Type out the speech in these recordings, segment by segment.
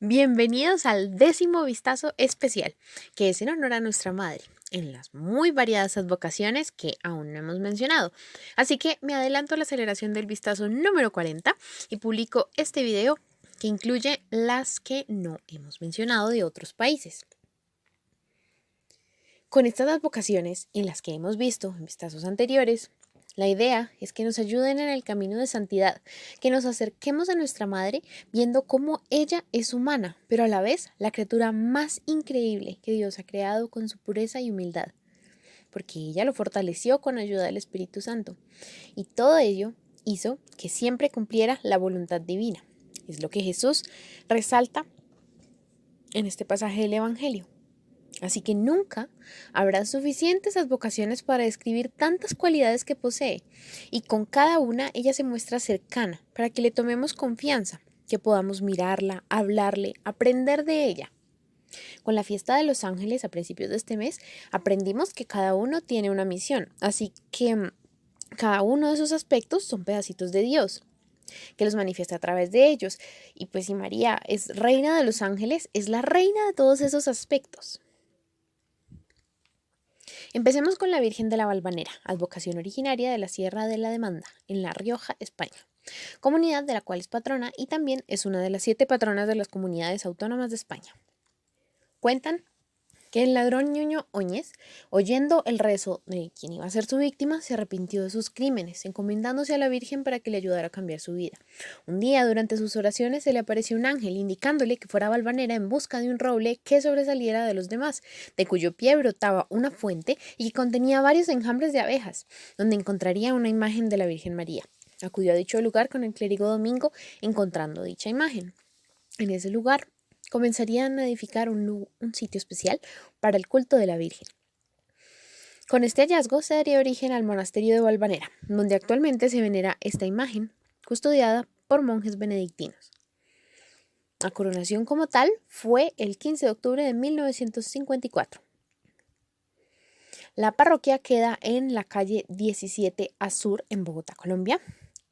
Bienvenidos al 10º vistazo especial, que es en honor a nuestra madre, en las muy variadas advocaciones que aún no hemos mencionado. Así que me adelanto a la aceleración del vistazo número 40 y publico este video que incluye las que no hemos mencionado de otros países. Con estas advocaciones y las que hemos visto en vistazos anteriores, la idea es que nos ayuden en el camino de santidad, que nos acerquemos a nuestra Madre viendo cómo ella es humana, pero a la vez la criatura más increíble que Dios ha creado con su pureza y humildad, porque ella lo fortaleció con ayuda del Espíritu Santo. Y todo ello hizo que siempre cumpliera la voluntad divina. Es lo que Jesús resalta en este pasaje del Evangelio. Así que nunca habrá suficientes advocaciones para describir tantas cualidades que posee, y con cada una ella se muestra cercana para que le tomemos confianza, que podamos mirarla, hablarle, aprender de ella. Con la fiesta de los ángeles a principios de este mes, aprendimos que cada uno tiene una misión, así que cada uno de esos aspectos son pedacitos de Dios, que los manifiesta a través de ellos. Y pues si María es reina de los ángeles, es la reina de todos esos aspectos. Empecemos con la Virgen de la Valvanera, advocación originaria de la Sierra de la Demanda, en La Rioja, España, comunidad de la cual es patrona y también es una de las 7 patronas de las comunidades autónomas de España. Cuentan que el ladrón Ñuño Oñez, oyendo el rezo de quien iba a ser su víctima, se arrepintió de sus crímenes, encomendándose a la Virgen para que le ayudara a cambiar su vida. Un día, durante sus oraciones, se le apareció un ángel, indicándole que fuera a Valvanera en busca de un roble que sobresaliera de los demás, de cuyo pie brotaba una fuente y que contenía varios enjambres de abejas, donde encontraría una imagen de la Virgen María. Acudió a dicho lugar con el clérigo Domingo, encontrando dicha imagen. En ese lugar comenzarían a edificar un sitio especial para el culto de la Virgen. Con este hallazgo se daría origen al monasterio de Valvanera, donde actualmente se venera esta imagen, custodiada por monjes benedictinos. La coronación como tal fue el 15 de octubre de 1954. La parroquia queda en la calle 17A Sur, en Bogotá, Colombia,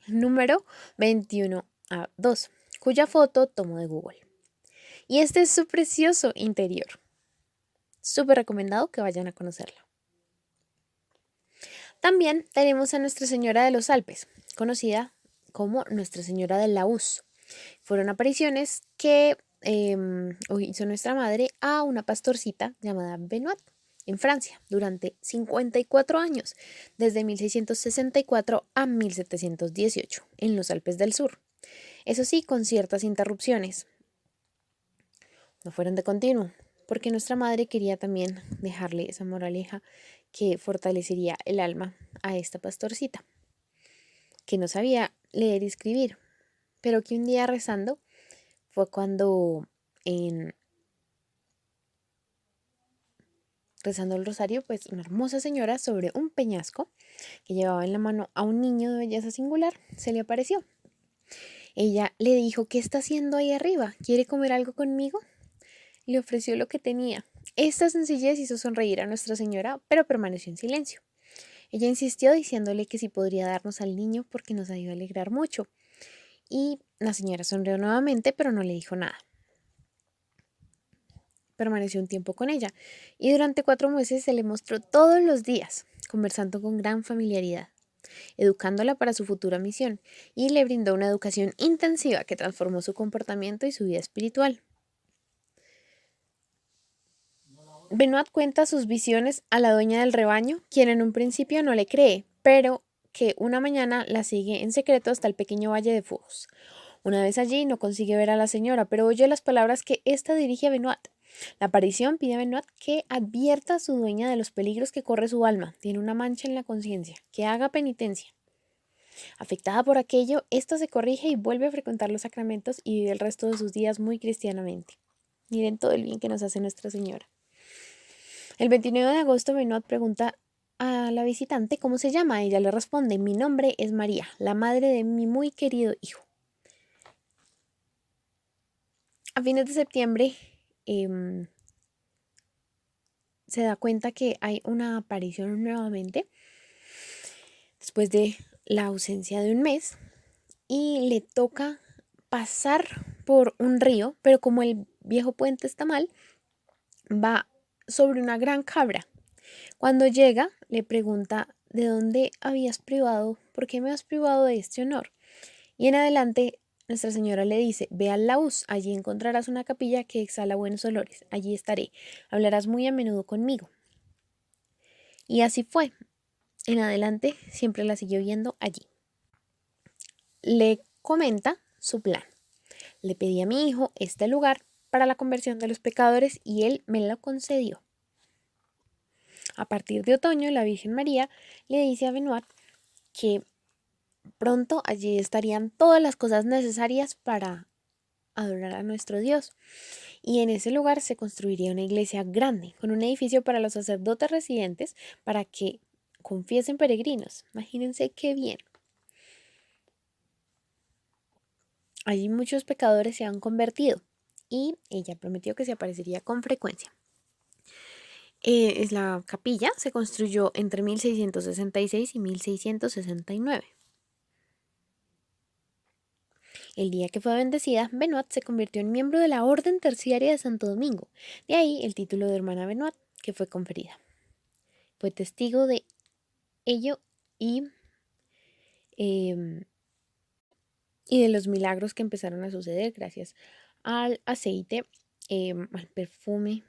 número 21A2, cuya foto tomo de Google. Y este es su precioso interior. Súper recomendado que vayan a conocerla. También tenemos a Nuestra Señora de los Alpes, conocida como Nuestra Señora de la Uz. Fueron apariciones que hizo nuestra madre a una pastorcita llamada Benoit en Francia durante 54 años, desde 1664 a 1718, en los Alpes del Sur. Eso sí, con ciertas interrupciones. No fueron de continuo, porque nuestra madre quería también dejarle esa moraleja que fortalecería el alma a esta pastorcita, que no sabía leer y escribir, pero que un día rezando fue cuando rezando el rosario, pues una hermosa señora sobre un peñasco que llevaba en la mano a un niño de belleza singular se le apareció. Ella le dijo: ¿qué está haciendo ahí arriba? ¿Quiere comer algo conmigo? Le ofreció lo que tenía. Esta sencillez hizo sonreír a Nuestra Señora, pero permaneció en silencio. Ella insistió diciéndole que si podría darnos al niño porque nos iba a alegrar mucho. Y la señora sonrió nuevamente, pero no le dijo nada. Permaneció un tiempo con ella y durante 4 meses se le mostró todos los días, conversando con gran familiaridad, educándola para su futura misión, y le brindó una educación intensiva que transformó su comportamiento y su vida espiritual. Benoit cuenta sus visiones a la dueña del rebaño, quien en un principio no le cree, pero que una mañana la sigue en secreto hasta el pequeño valle de Fourche. Una vez allí no consigue ver a la señora, pero oye las palabras que ésta dirige a Benoit. La aparición pide a Benoit que advierta a su dueña de los peligros que corre su alma, tiene una mancha en la conciencia, que haga penitencia. Afectada por aquello, ésta se corrige y vuelve a frecuentar los sacramentos y vive el resto de sus días muy cristianamente. Miren todo el bien que nos hace Nuestra Señora. El 29 de agosto, Benoit pregunta a la visitante cómo se llama. Ella le responde: mi nombre es María, la madre de mi muy querido hijo. A fines de septiembre se da cuenta que hay una aparición nuevamente después de la ausencia de un mes y le toca pasar por un río, pero como el viejo puente está mal, va sobre una gran cabra. Cuando llega, le pregunta: ¿de dónde habías privado? ¿Por qué me has privado de este honor? Y en adelante, Nuestra Señora le dice: ve al laúd, allí encontrarás una capilla que exhala buenos olores. Allí estaré. Hablarás muy a menudo conmigo. Y así fue. En adelante, siempre la siguió viendo allí. Le comenta su plan. Le pedí a mi hijo este lugar para la conversión de los pecadores y él me lo concedió. A partir de otoño, la Virgen María le dice a Benoit que pronto allí estarían todas las cosas necesarias para adorar a nuestro Dios. Y en ese lugar se construiría una iglesia grande, con un edificio para los sacerdotes residentes para que confiesen peregrinos. Imagínense qué bien. Allí muchos pecadores se han convertido y ella prometió que se aparecería con frecuencia. La capilla se construyó entre 1666 y 1669. El día que fue bendecida, Benoit se convirtió en miembro de la Orden Terciaria de Santo Domingo. De ahí el título de hermana Benoit que fue conferida. Fue testigo de ello y de los milagros que empezaron a suceder gracias al aceite, al perfume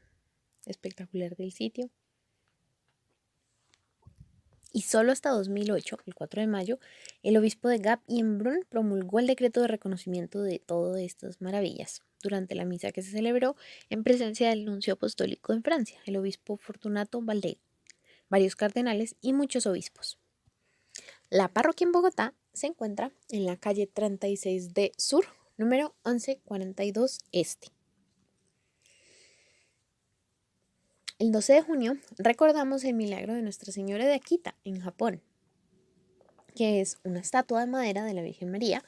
espectacular del sitio. Y solo hasta 2008, el 4 de mayo, el obispo de Gap y Embrun promulgó el decreto de reconocimiento de todas estas maravillas durante la misa que se celebró en presencia del nuncio apostólico en Francia, el obispo Fortunato Valdés, varios cardenales y muchos obispos. La parroquia en Bogotá se encuentra en la calle 36D Sur, número 1142 Este. El 12 de junio recordamos el milagro de Nuestra Señora de Akita en Japón, que es una estatua de madera de la Virgen María,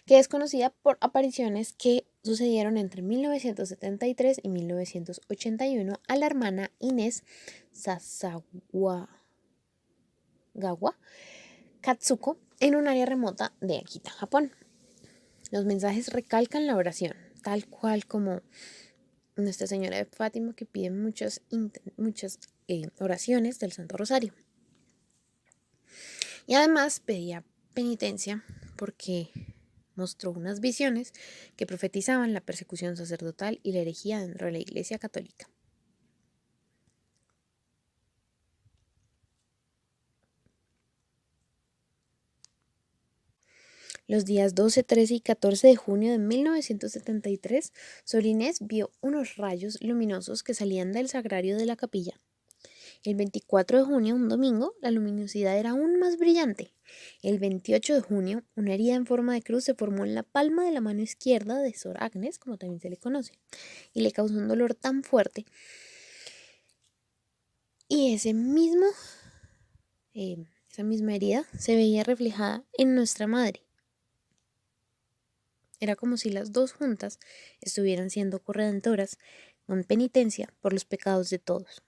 que es conocida por apariciones que sucedieron entre 1973 y 1981 a la hermana Inés Sasagawa Katsuko en un área remota de Akita, Japón. Los mensajes recalcan la oración, tal cual como Nuestra Señora de Fátima, que pide muchas oraciones del Santo Rosario. Y además pedía penitencia porque mostró unas visiones que profetizaban la persecución sacerdotal y la herejía dentro de la Iglesia Católica. Los días 12, 13 y 14 de junio de 1973, Sor Inés vio unos rayos luminosos que salían del sagrario de la capilla. El 24 de junio, un domingo, la luminosidad era aún más brillante. El 28 de junio, una herida en forma de cruz se formó en la palma de la mano izquierda de Sor Agnes, como también se le conoce, y le causó un dolor tan fuerte. Y esa misma herida se veía reflejada en nuestra madre. Era como si las dos juntas estuvieran siendo corredentoras con penitencia por los pecados de todos.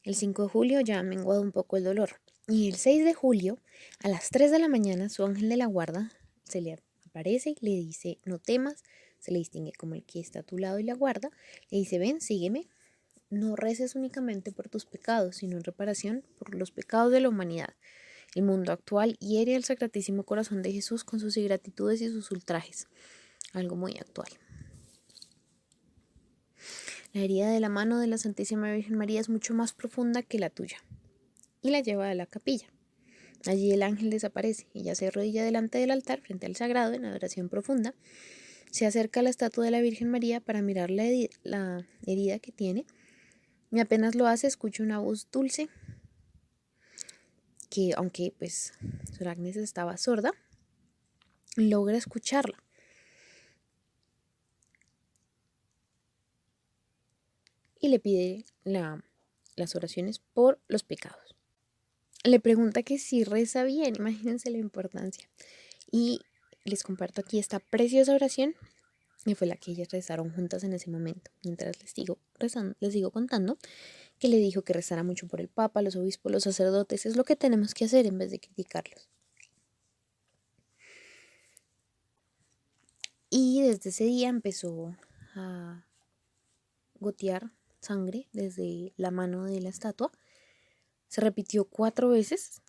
El 5 de julio ya ha menguado un poco el dolor. Y el 6 de julio, a las 3 de la mañana, su ángel de la guarda se le aparece y le dice: no temas. Se le distingue como el que está a tu lado y la guarda. Le dice: ven, sígueme. No reces únicamente por tus pecados, sino en reparación por los pecados de la humanidad. El mundo actual hiere al Sacratísimo Corazón de Jesús con sus ingratitudes y sus ultrajes. Algo muy actual. La herida de la mano de la Santísima Virgen María es mucho más profunda que la tuya. Y la lleva a la capilla. Allí el ángel desaparece. Ella se arrodilla delante del altar frente al sagrado en adoración profunda. Se acerca a la estatua de la Virgen María para mirar la herida que tiene. Y apenas lo hace, escucha una voz dulce que, aunque pues Sor Agnes estaba sorda, logra escucharla. Y le pide las oraciones por los pecados. Le pregunta que si reza bien, imagínense la importancia. Y les comparto aquí esta preciosa oración, que fue la que ellas rezaron juntas en ese momento. Mientras les sigo contando que le dijo que rezara mucho por el Papa, los obispos, los sacerdotes. Es lo que tenemos que hacer en vez de criticarlos. Y desde ese día empezó a gotear sangre desde la mano de la estatua. Se repitió 4 veces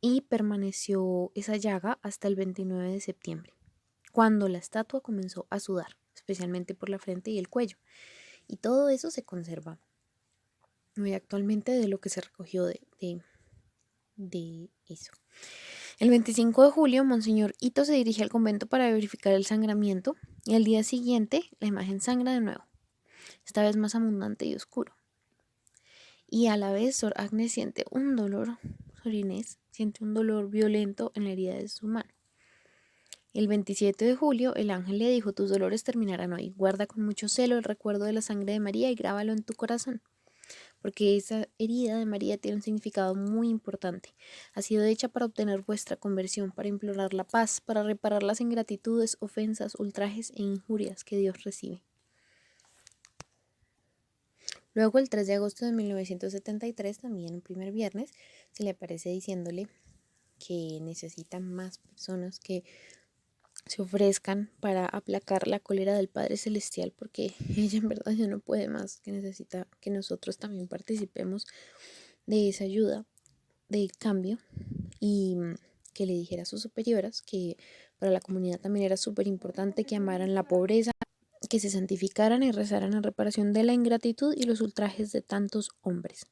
y permaneció esa llaga hasta el 29 de septiembre, cuando la estatua comenzó a sudar, especialmente por la frente y el cuello. Y todo eso se conserva muy actualmente de lo que se recogió de eso. El 25 de julio, Monseñor Ito se dirige al convento para verificar el sangramiento y al día siguiente la imagen sangra de nuevo, esta vez más abundante y oscuro. Y a la vez Sor Agnes siente un dolor, Sor Inés siente un dolor violento en la herida de su mano. El 27 de julio el ángel le dijo: tus dolores terminarán hoy, guarda con mucho celo el recuerdo de la sangre de María y grábalo en tu corazón, porque esa herida de María tiene un significado muy importante. Ha sido hecha para obtener vuestra conversión, para implorar la paz, para reparar las ingratitudes, ofensas, ultrajes e injurias que Dios recibe. Luego, el 3 de agosto de 1973, también un primer viernes, se le aparece diciéndole que necesita más personas que se ofrezcan para aplacar la cólera del Padre Celestial, porque ella en verdad ya no puede más, que necesita que nosotros también participemos de esa ayuda, del cambio, y que le dijera a sus superioras que para la comunidad también era súper importante que amaran la pobreza, que se santificaran y rezaran en reparación de la ingratitud y los ultrajes de tantos hombres.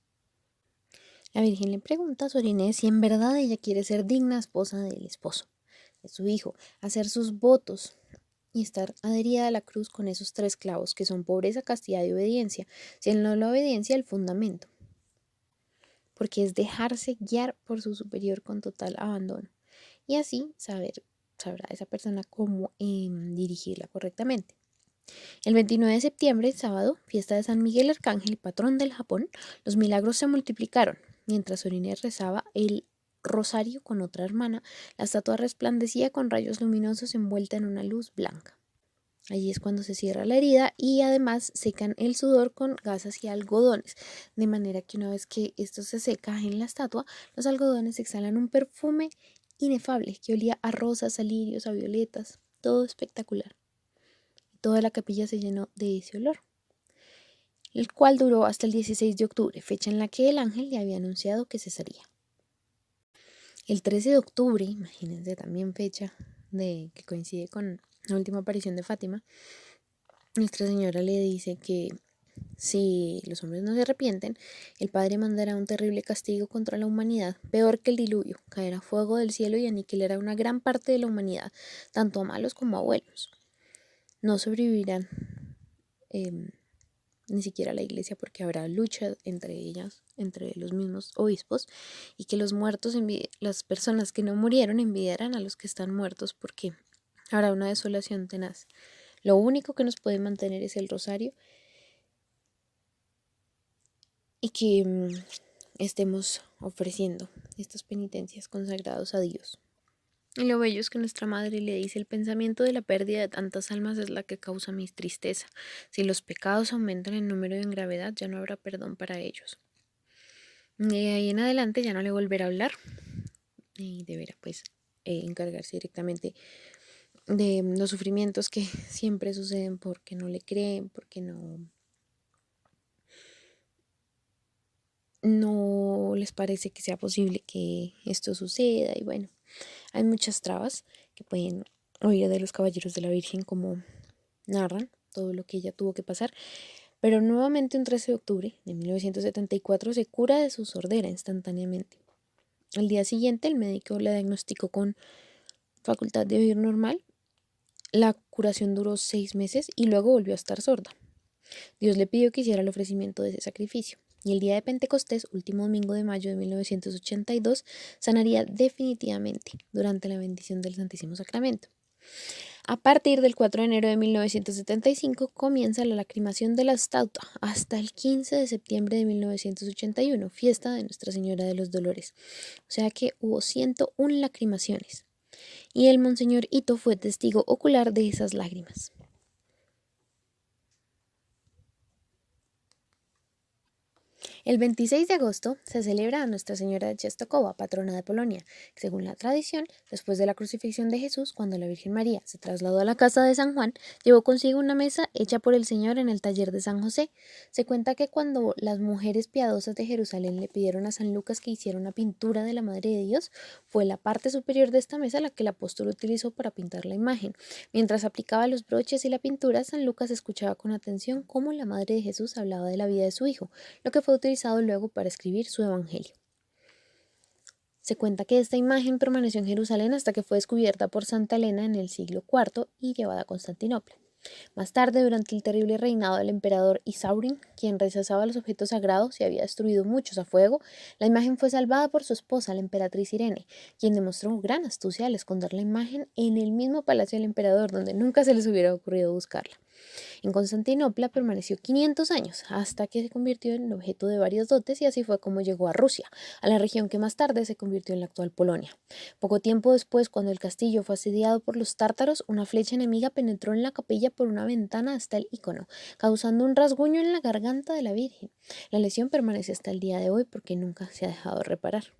La Virgen le pregunta a Sor Inés si en verdad ella quiere ser digna esposa del esposo de su hijo, hacer sus votos y estar adherida a la cruz con esos 3 clavos que son pobreza, castidad y obediencia, siendo la obediencia el fundamento, porque es dejarse guiar por su superior con total abandono y así sabrá esa persona cómo dirigirla correctamente. El 29 de septiembre, sábado, fiesta de San Miguel Arcángel, patrón del Japón, los milagros se multiplicaron. Mientras Sor Inés rezaba el rosario con otra hermana, la estatua resplandecía con rayos luminosos envuelta en una luz blanca. Allí es cuando se cierra la herida y además secan el sudor con gasas y algodones, de manera que una vez que esto se seca en la estatua, los algodones exhalan un perfume inefable que olía a rosas, a lirios, a violetas, todo espectacular. Toda la capilla se llenó de ese olor, el cual duró hasta el 16 de octubre, fecha en la que el ángel le había anunciado que cesaría. El 13 de octubre, imagínense también fecha que coincide con la última aparición de Fátima, Nuestra Señora le dice que si los hombres no se arrepienten, el Padre mandará un terrible castigo contra la humanidad, peor que el diluvio, caerá fuego del cielo y aniquilará una gran parte de la humanidad, tanto a malos como a buenos. No sobrevivirán ni siquiera la iglesia, porque habrá lucha entre ellas, entre los mismos obispos, y que los muertos, las personas que no murieron envidiarán a los que están muertos, porque habrá una desolación tenaz. Lo único que nos puede mantener es el rosario y que estemos ofreciendo estas penitencias consagrados a Dios. Y lo bello es que nuestra madre le dice: el pensamiento de la pérdida de tantas almas es la que causa mi tristeza. Si los pecados aumentan en número y en gravedad, ya no habrá perdón para ellos. Y de ahí en adelante ya no le volverá a hablar y deberá pues encargarse directamente de los sufrimientos que siempre suceden porque no le creen, porque no les parece que sea posible que esto suceda. Y bueno, hay muchas trabas que pueden oír de los caballeros de la Virgen, como narran todo lo que ella tuvo que pasar. Pero nuevamente un 13 de octubre de 1974 se cura de su sordera instantáneamente. Al día siguiente el médico la diagnosticó con facultad de oír normal. La curación duró 6 meses y luego volvió a estar sorda. Dios le pidió que hiciera el ofrecimiento de ese sacrificio. Y el día de Pentecostés, último domingo de mayo de 1982, sanaría definitivamente durante la bendición del Santísimo Sacramento. A partir del 4 de enero de 1975 comienza la lacrimación de la estatua hasta el 15 de septiembre de 1981, fiesta de Nuestra Señora de los Dolores. O sea que hubo 101 lacrimaciones y el Monseñor Ito fue testigo ocular de esas lágrimas. El 26 de agosto se celebra a Nuestra Señora de Czestochowa, patrona de Polonia, que según la tradición, después de la crucifixión de Jesús, cuando la Virgen María se trasladó a la casa de San Juan, llevó consigo una mesa hecha por el Señor en el taller de San José. Se cuenta que cuando las mujeres piadosas de Jerusalén le pidieron a San Lucas que hiciera una pintura de la Madre de Dios, fue la parte superior de esta mesa la que el apóstol utilizó para pintar la imagen. Mientras aplicaba los broches y la pintura, San Lucas escuchaba con atención cómo la Madre de Jesús hablaba de la vida de su hijo, lo que fue utilizado luego para escribir su evangelio. Se cuenta que esta imagen permaneció en Jerusalén hasta que fue descubierta por Santa Elena en el siglo IV y llevada a Constantinopla. Más tarde, durante el terrible reinado del emperador Isaurin, quien rechazaba los objetos sagrados y había destruido muchos a fuego, la imagen fue salvada por su esposa, la emperatriz Irene, quien demostró gran astucia al esconder la imagen en el mismo palacio del emperador, donde nunca se les hubiera ocurrido buscarla. En Constantinopla permaneció 500 años, hasta que se convirtió en objeto de varios dotes y así fue como llegó a Rusia, a la región que más tarde se convirtió en la actual Polonia. Poco tiempo después, cuando el castillo fue asediado por los tártaros, una flecha enemiga penetró en la capilla por una ventana hasta el ícono, causando un rasguño en la garganta de la Virgen. La lesión permanece hasta el día de hoy porque nunca se ha dejado de reparar.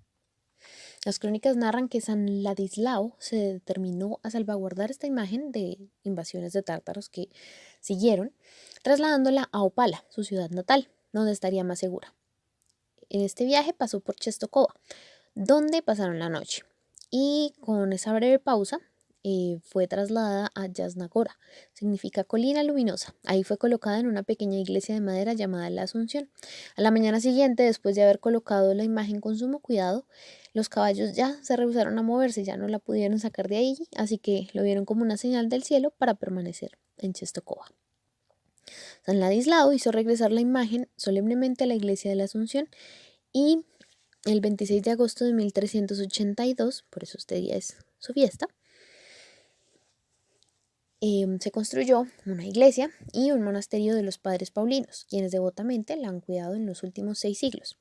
Las crónicas narran que San Ladislao se determinó a salvaguardar esta imagen de invasiones de tártaros que siguieron, trasladándola a Opala, su ciudad natal, donde estaría más segura. En este viaje pasó por Czestochowa, donde pasaron la noche, y con esa breve pausa fue trasladada a Yasnagora, significa colina luminosa. Ahí fue colocada en una pequeña iglesia de madera llamada la Asunción. A la mañana siguiente, después de haber colocado la imagen con sumo cuidado, los caballos ya se rehusaron a moverse, ya no la pudieron sacar de ahí, así que lo vieron como una señal del cielo para permanecer en Czestochowa. San Ladislao hizo regresar la imagen solemnemente a la iglesia de la Asunción y el 26 de agosto de 1382, por eso este día es su fiesta, se construyó una iglesia y un monasterio de los padres paulinos, quienes devotamente la han cuidado en los últimos 6 siglos.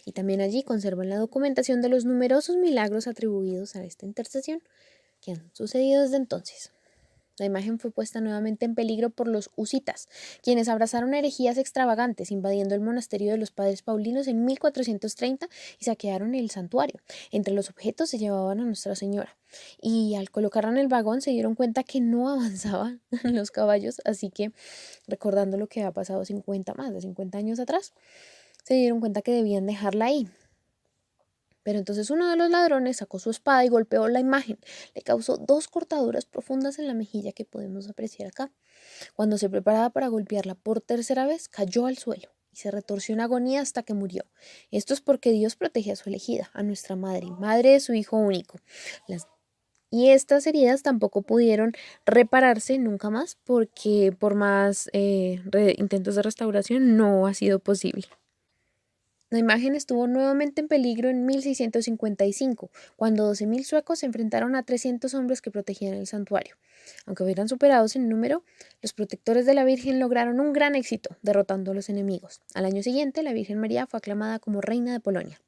Y también allí conservan la documentación de los numerosos milagros atribuidos a esta intercesión que han sucedido desde entonces. La imagen fue puesta nuevamente en peligro por los husitas, quienes abrazaron herejías extravagantes, invadiendo el monasterio de los padres paulinos en 1430 y saquearon el santuario. Entre los objetos se llevaban a Nuestra Señora, y al colocarla en el vagón se dieron cuenta que no avanzaban los caballos, así que, recordando lo que había pasado más de 50 años atrás, se dieron cuenta que debían dejarla ahí. Pero entonces uno de los ladrones sacó su espada y golpeó la imagen. Le causó 2 cortaduras profundas en la mejilla que podemos apreciar acá. Cuando se preparaba para golpearla por tercera vez, cayó al suelo y se retorció en agonía hasta que murió. Esto es porque Dios protege a su elegida, a nuestra madre, madre de su hijo único. Y estas heridas tampoco pudieron repararse nunca más porque por más intentos de restauración no ha sido posible. La imagen estuvo nuevamente en peligro en 1655, cuando 12.000 suecos se enfrentaron a 300 hombres que protegían el santuario. Aunque hubieran superados en número, los protectores de la Virgen lograron un gran éxito, derrotando a los enemigos. Al año siguiente, la Virgen María fue aclamada como reina de Polonia.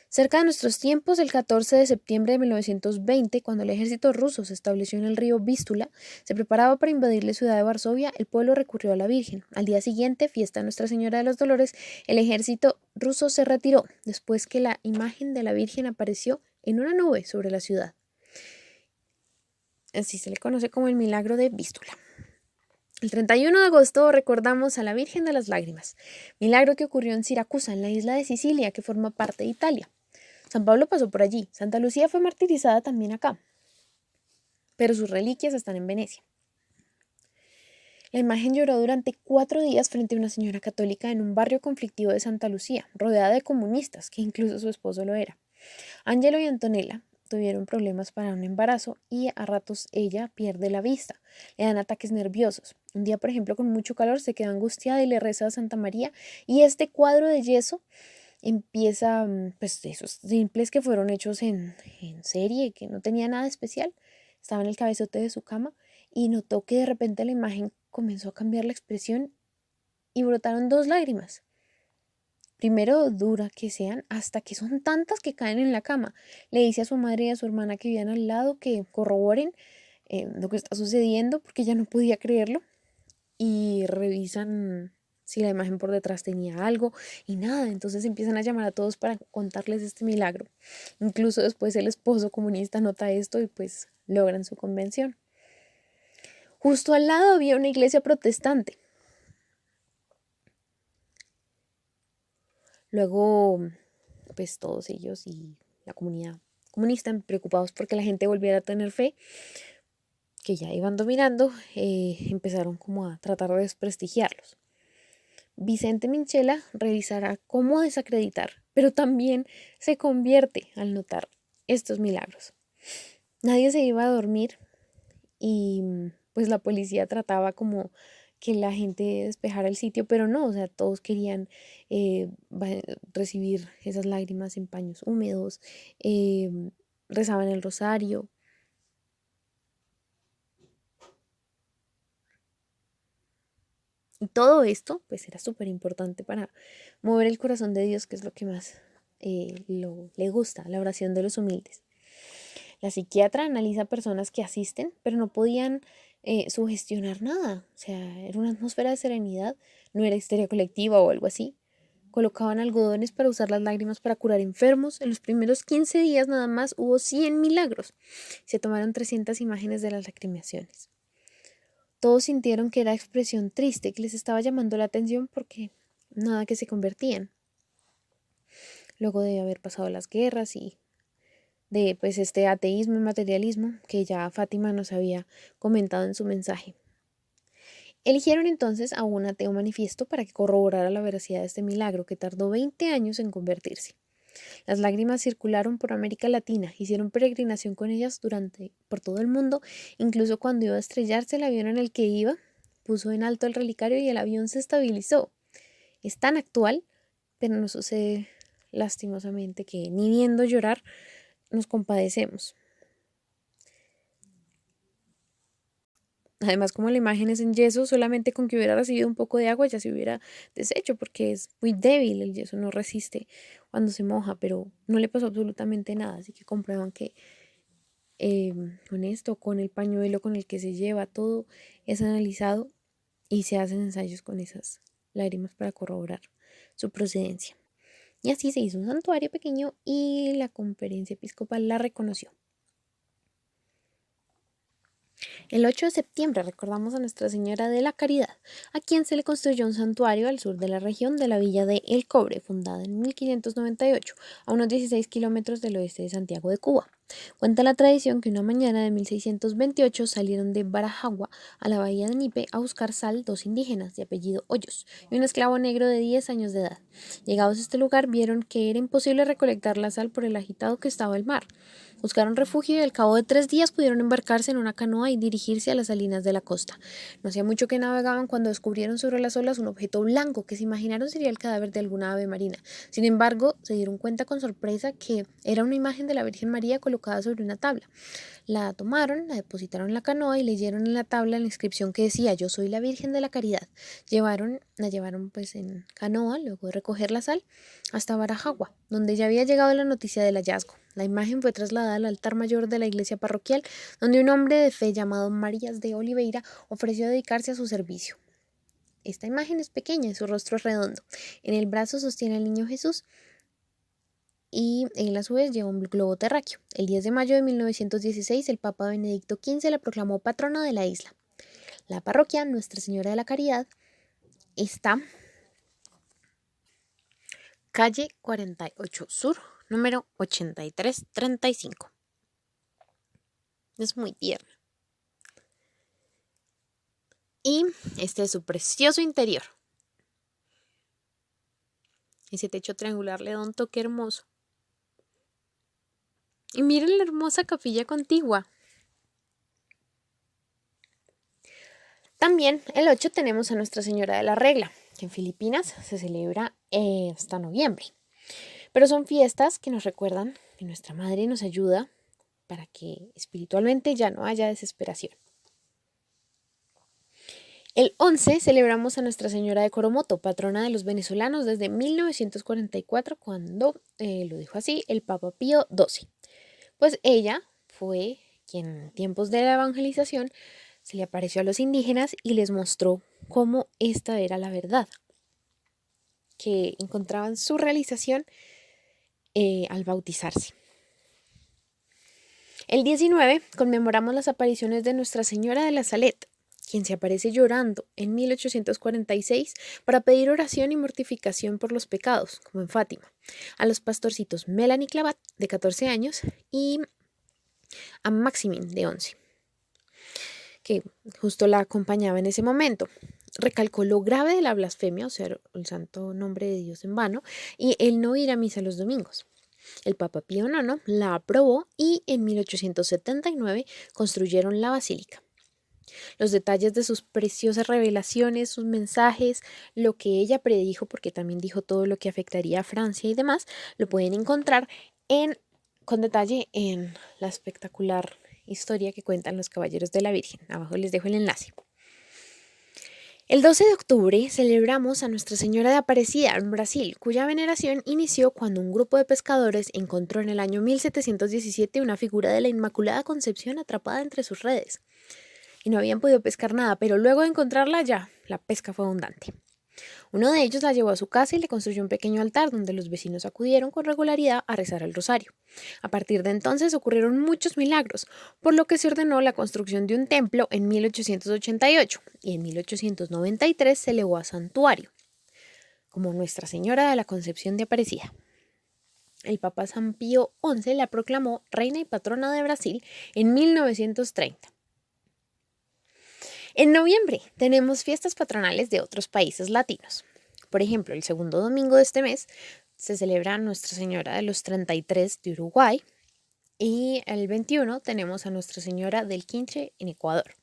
Cerca de nuestros tiempos, el 14 de septiembre de 1920, cuando el ejército ruso se estableció en el río Vístula, se preparaba para invadir la ciudad de Varsovia, el pueblo recurrió a la Virgen. Al día siguiente, fiesta de Nuestra Señora de los Dolores, el ejército ruso se retiró, después que la imagen de la Virgen apareció en una nube sobre la ciudad. Así se le conoce como el milagro de Vístula. El 31 de agosto recordamos a la Virgen de las Lágrimas, milagro que ocurrió en Siracusa, en la isla de Sicilia, que forma parte de Italia. San Pablo pasó por allí. Santa Lucía fue martirizada también acá, pero sus reliquias están en Venecia. La imagen lloró durante 4 días frente a una señora católica en un barrio conflictivo de Santa Lucía, rodeada de comunistas, que incluso su esposo lo era. Ángelo y Antonella tuvieron problemas para un embarazo y a ratos ella pierde la vista. Le dan ataques nerviosos. Un día, por ejemplo, con mucho calor, se queda angustiada y le reza a Santa María, y este cuadro de yeso empieza, pues, de esos simples que fueron hechos en serie, que no tenía nada especial. Estaba en el cabezote de su cama y notó que de repente la imagen comenzó a cambiar la expresión y brotaron 2 lágrimas. Primero dura que sean, hasta que son tantas que caen en la cama. Le dice a su madre y a su hermana que vivían al lado que corroboren lo que está sucediendo, porque ella no podía creerlo. Y revisan si la imagen por detrás tenía algo y nada. Entonces empiezan a llamar a todos para contarles este milagro. Incluso después el esposo comunista nota esto y pues logran su convención. Justo al lado había una iglesia protestante. Luego, pues todos ellos y la comunidad comunista, preocupados porque la gente volviera a tener fe, que ya iban dominando, empezaron como a tratar de desprestigiarlos. Vicente Minchella revisará cómo desacreditar, pero también se convierte al notar estos milagros. Nadie se iba a dormir y pues la policía trataba como que la gente despejara el sitio, pero no, o sea, todos querían recibir esas lágrimas en paños húmedos, rezaban el rosario. Y todo esto, pues era súper importante para mover el corazón de Dios, que es lo que más le gusta, la oración de los humildes. La psiquiatra analiza personas que asisten, pero no podían sugestionar nada. O sea, era una atmósfera de serenidad, no era histeria colectiva o algo así. Colocaban algodones para usar las lágrimas para curar enfermos. En los primeros 15 días nada más hubo 100 milagros. Se tomaron 300 imágenes de las lacrimaciones. Todos sintieron que era expresión triste, que les estaba llamando la atención porque nada que se convertían. Luego de haber pasado las guerras y de pues este ateísmo y materialismo que ya Fátima nos había comentado en su mensaje. Eligieron entonces a un ateo manifiesto para que corroborara la veracidad de este milagro que tardó 20 años en convertirse. Las lágrimas circularon por América Latina, hicieron peregrinación con ellas por todo el mundo, incluso cuando iba a estrellarse el avión en el que iba, puso en alto el relicario y el avión se estabilizó. Es tan actual, pero no sucede lastimosamente que ni viendo llorar nos compadecemos. Además, como la imagen es en yeso, solamente con que hubiera recibido un poco de agua ya se hubiera deshecho porque es muy débil, el yeso no resiste cuando se moja, pero no le pasó absolutamente nada, así que comprueban que con esto, con el pañuelo con el que se lleva, todo es analizado y se hacen ensayos con esas lágrimas para corroborar su procedencia. Y así se hizo un santuario pequeño y la conferencia episcopal la reconoció. El 8 de septiembre recordamos a Nuestra Señora de la Caridad, a quien se le construyó un santuario al sur de la región de la villa de El Cobre, fundada en 1598, a unos 16 kilómetros del oeste de Santiago de Cuba. Cuenta la tradición que una mañana de 1628 salieron de Barajagua a la bahía de Nipe a buscar sal dos indígenas de apellido Hoyos y un esclavo negro de 10 años de edad. Llegados a este lugar vieron que era imposible recolectar la sal por el agitado que estaba el mar. Buscaron refugio y al cabo de 3 días pudieron embarcarse en una canoa y dirigirse a las salinas de la costa. No hacía mucho que navegaban cuando descubrieron sobre las olas un objeto blanco que se imaginaron sería el cadáver de alguna ave marina. Sin embargo, se dieron cuenta con sorpresa que era una imagen de la Virgen María colocada sobre una tabla. La tomaron, la depositaron en la canoa y leyeron en la tabla la inscripción que decía: "Yo soy la Virgen de la Caridad". La llevaron pues en canoa, luego de recoger la sal, hasta Barajagua, donde ya había llegado la noticia del hallazgo. La imagen fue trasladada al altar mayor de la iglesia parroquial, donde un hombre de fe llamado Marías de Oliveira ofreció dedicarse a su servicio. Esta imagen es pequeña y su rostro es redondo. En el brazo sostiene al niño Jesús y él a su vez lleva un globo terráqueo. El 10 de mayo de 1916 el Papa Benedicto XV la proclamó patrona de la isla. La parroquia Nuestra Señora de la Caridad está calle 48 Sur, número 8335. Es muy tierna. Y este es su precioso interior. Ese techo triangular le da un toque hermoso. Y miren la hermosa capilla contigua. También el 8 tenemos a Nuestra Señora de la Regla, que en Filipinas se celebra hasta noviembre. Pero son fiestas que nos recuerdan que nuestra Madre nos ayuda para que espiritualmente ya no haya desesperación. El 11 celebramos a Nuestra Señora de Coromoto, patrona de los venezolanos desde 1944, cuando, lo dijo así, el Papa Pío XII. Pues ella fue quien en tiempos de la evangelización se le apareció a los indígenas y les mostró cómo esta era la verdad. que encontraban su realización al bautizarse. El 19 conmemoramos las apariciones de Nuestra Señora de la Salette, quien se aparece llorando en 1846 para pedir oración y mortificación por los pecados, como en Fátima, a los pastorcitos Melanie Clavat, de 14 años, y a Maximin, de 11, que justo la acompañaba en ese momento. Recalcó lo grave de la blasfemia, o sea, el santo nombre de Dios en vano, y el no ir a misa los domingos. El Papa Pío IX la aprobó y en 1879 construyeron la basílica. Los detalles de sus preciosas revelaciones, sus mensajes, lo que ella predijo, porque también dijo todo lo que afectaría a Francia y demás, lo pueden encontrar con detalle en la espectacular historia que cuentan los Caballeros de la Virgen. Abajo les dejo el enlace. El 12 de octubre celebramos a Nuestra Señora de Aparecida en Brasil, cuya veneración inició cuando un grupo de pescadores encontró en el año 1717 una figura de la Inmaculada Concepción atrapada entre sus redes. Y no habían podido pescar nada, pero luego de encontrarla ya, la pesca fue abundante. Uno de ellos la llevó a su casa y le construyó un pequeño altar donde los vecinos acudieron con regularidad a rezar el rosario. A partir de entonces ocurrieron muchos milagros, por lo que se ordenó la construcción de un templo en 1888 y en 1893 se elevó a santuario, como Nuestra Señora de la Concepción de Aparecida. El Papa San Pío XI la proclamó reina y patrona de Brasil en 1930. En noviembre tenemos fiestas patronales de otros países latinos. Por ejemplo, el segundo domingo de este mes se celebra Nuestra Señora de los 33 de Uruguay y el 21 tenemos a Nuestra Señora del Quinche en Ecuador.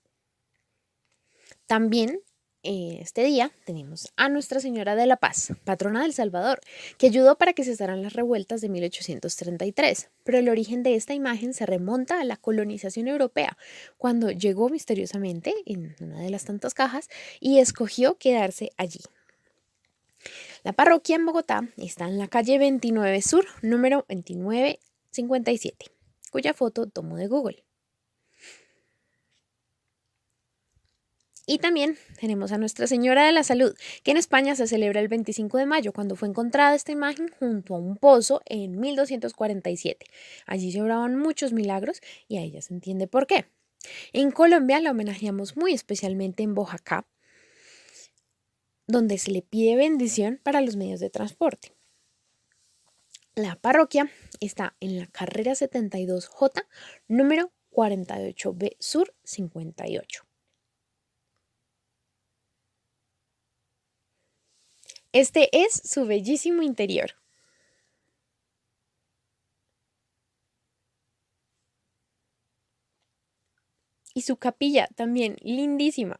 También este día tenemos a Nuestra Señora de la Paz, patrona del Salvador, que ayudó para que cesaran las revueltas de 1833, pero el origen de esta imagen se remonta a la colonización europea, cuando llegó misteriosamente en una de las tantas cajas y escogió quedarse allí. La parroquia en Bogotá está en la calle 29 Sur, número 2957, cuya foto tomo de Google. Y también tenemos a Nuestra Señora de la Salud, que en España se celebra el 25 de mayo, cuando fue encontrada esta imagen junto a un pozo en 1247. Allí se obraban muchos milagros y a ella se entiende por qué. En Colombia la homenajeamos muy especialmente en Boyacá, donde se le pide bendición para los medios de transporte. La parroquia está en la carrera 72J, número 48B Sur 58. Este es su bellísimo interior. Y su capilla también, lindísima.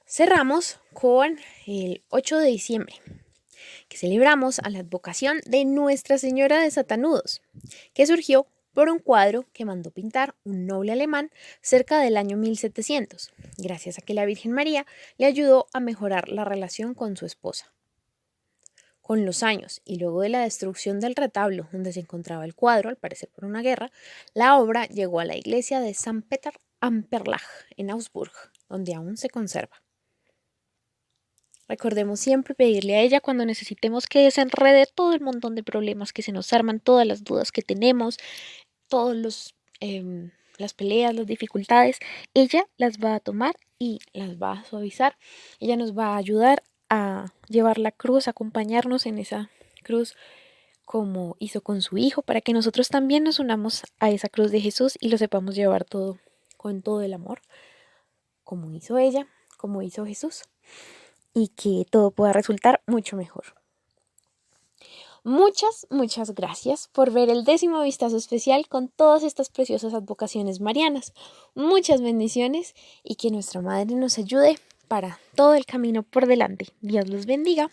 Cerramos con el 8 de diciembre, que celebramos a la advocación de Nuestra Señora de Satanudos, que surgió por un cuadro que mandó pintar un noble alemán cerca del año 1700, gracias a que la Virgen María le ayudó a mejorar la relación con su esposa. Con los años y luego de la destrucción del retablo donde se encontraba el cuadro, al parecer por una guerra, la obra llegó a la iglesia de San Peter am Perlach en Augsburg, donde aún se conserva. Recordemos siempre pedirle a ella cuando necesitemos que desenrede todo el montón de problemas que se nos arman, todas las dudas que tenemos, todas las peleas, las dificultades. Ella las va a tomar y las va a suavizar. Ella nos va a ayudar a llevar la cruz, a acompañarnos en esa cruz como hizo con su Hijo, para que nosotros también nos unamos a esa cruz de Jesús y lo sepamos llevar todo con todo el amor, como hizo ella, como hizo Jesús, y que todo pueda resultar mucho mejor. Muchas gracias por ver el 10º vistazo especial con todas estas preciosas advocaciones marianas. Muchas bendiciones y que nuestra Madre nos ayude para todo el camino por delante. Dios los bendiga.